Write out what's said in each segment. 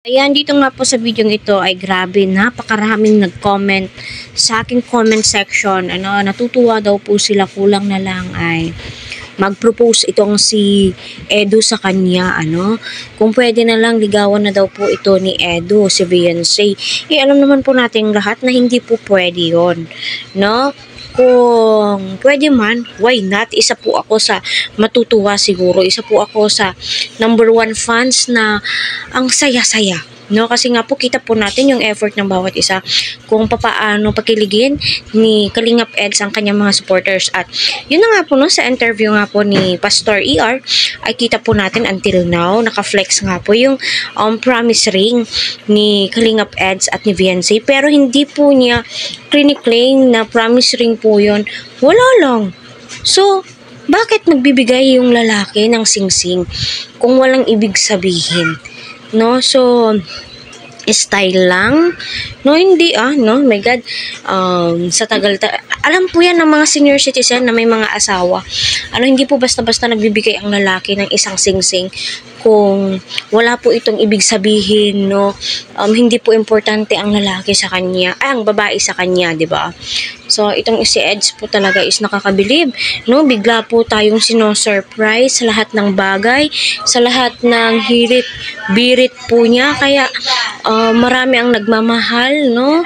Ayan, dito nga po sa video ito ay grabe, napakaraming nag-comment sa aking comment section. Natutuwa daw po sila, kulang na lang ay mag-propose itong si Edu sa kanya, Kung pwede na lang, ligawan na daw po ito ni Edu, si Beyonce. Alam naman po nating lahat na hindi po pwede yon, no? Kung pwede man, why not? Isa po ako sa matutuwa siguro. Isa po ako sa #1 fans na ang saya-saya. No, kasi nga po kita po natin yung effort ng bawat isa kung papaano pakiligin ni Kalingap Eds ang kanyang mga supporters. At yun na nga po, no, sa interview nga po ni Pastor ER ay kita po natin until now naka-flex nga po yung promise ring ni Kalingap Eds at ni Beyonce, pero hindi po niya claim na promise ring po yun. Wala lang. So bakit magbibigay yung lalaki ng singsing kung walang ibig sabihin? No, so style lang, no, hindi no, my God, sa tagal alam po yan ng mga senior citizen na may mga asawa, hindi po basta-basta nagbibigay ang lalaki ng isang singsing kung wala po itong ibig sabihin, no. Hindi po importante ang lalaki sa kanya, ang babae sa kanya, di ba? So itong si Eds po talaga is nakakabilib, no, bigla po tayong sino-surprise sa lahat ng bagay, sa lahat ng birit po niya, kaya marami ang nagmamahal, no,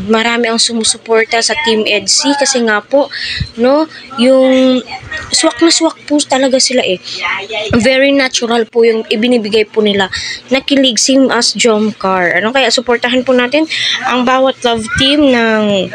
marami ang sumusuporta sa Team Edsy kasi nga po, no, yung swak na swak po talaga sila very natural po yung ibinibigay po nila na kilig, same as Jomcar. Kaya suportahan po natin ang bawat love team ng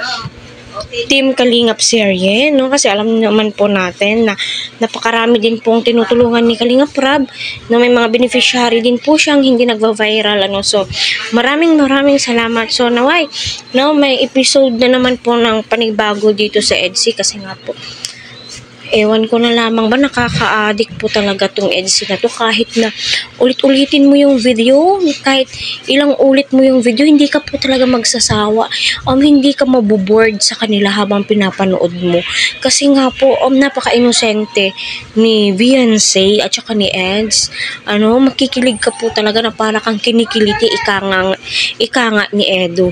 Team Kalingap serye, no, kasi alam naman po natin na napakarami din pong tinutulungan ni Kalingap Rab, na may mga beneficiary din po siyang hindi nagva-viral, so maraming salamat. So naway, no, may episode na naman po ng panibago dito sa Edsy kasi nga po ewan ko na lamang ba, nakaka-addict po talaga tong Edsy na to. Kahit na ulit-ulitin mo yung video, kahit ilang ulit mo yung video, hindi ka po talaga magsasawa. Hindi ka maboboard sa kanila habang pinapanood mo. Kasi nga po, napaka-inosente ni Beyonce at saka ni Eds. Makikilig ka po talaga na para kang kinikiliti, ika nga ni Edu.